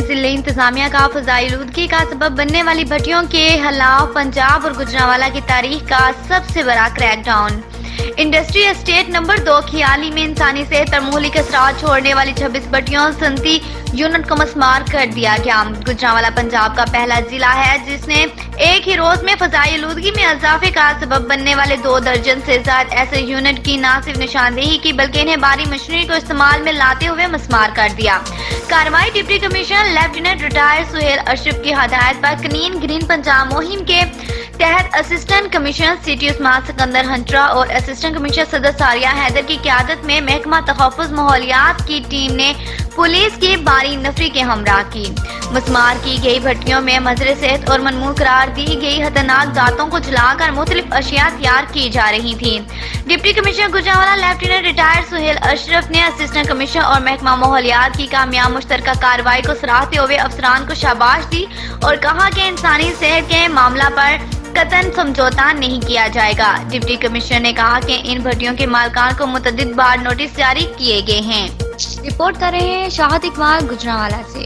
ضلعی انتظامیہ کا فضائی آلودگی کا سبب بننے والی بھٹیوں کے خلاف پنجاب اور گوجرانوالہ کی تاریخ کا سب سے بڑا crackdown. Industry state number 2 کھیالی میں انسانی صحت پر مہلک اثرات چھوڑنے والی 26 بھٹیوں صنعتی یونٹ کو مسمار کر دیا گیا۔ گوجرانوالہ پنجاب کا پہلا ضلع ہے جس نے ایک ہی روز میں فضائی آلودگی میں اضافے کا سبب بننے والے 2 درجن سے زائد ایسے یونٹ کی نہ صرف نشاندہی کی بلکہ انہیں بھاری مشینری کو استعمال میں لاتے ہوئے مسمار کر دیا۔ کارروائی deputy commissioner lieutenant retired Sohail Ashraf کی ہدایت پر کلین گرین پنجاب مہم کے تحت assistant commissioner city Usman Sikandar Hanjra اور اسسٹنٹ کمشنر صدر ساریہ حیدر کی قیادت میں محکمہ تحفظ ماحولیات کی ٹیم نے پولیس کی بھاری نفری کے ہمراہ کی مسمار کی گئی بھٹیوں میں مضر صحت اور ممنوع قرار دی گئی خطرناک ذاتوں کو جلا کر مختلف اشیاء تیار کی جا رہی تھیں۔ Deputy commissioner Gujranwala lieutenant retired Sohail Ashraf نے اسسٹنٹ کمشنر اور محکمہ ماحولیات کی کامیاب مشترکہ کارروائی کو سراہتے ہوئے افسران کو شاباش دی اور کہا کہ انسانی صحت کے معاملہ پر قطعاً سمجھوتہ نہیں کیا جائے گا۔ ڈپٹی کمشنر نے کہا کہ ان بھٹیوں کے مالکان کو متعدد بار نوٹس جاری کیے گئے ہیں۔ رپورٹ کر رہے ہیں شاہد اقبال گوجرانوالہ سے۔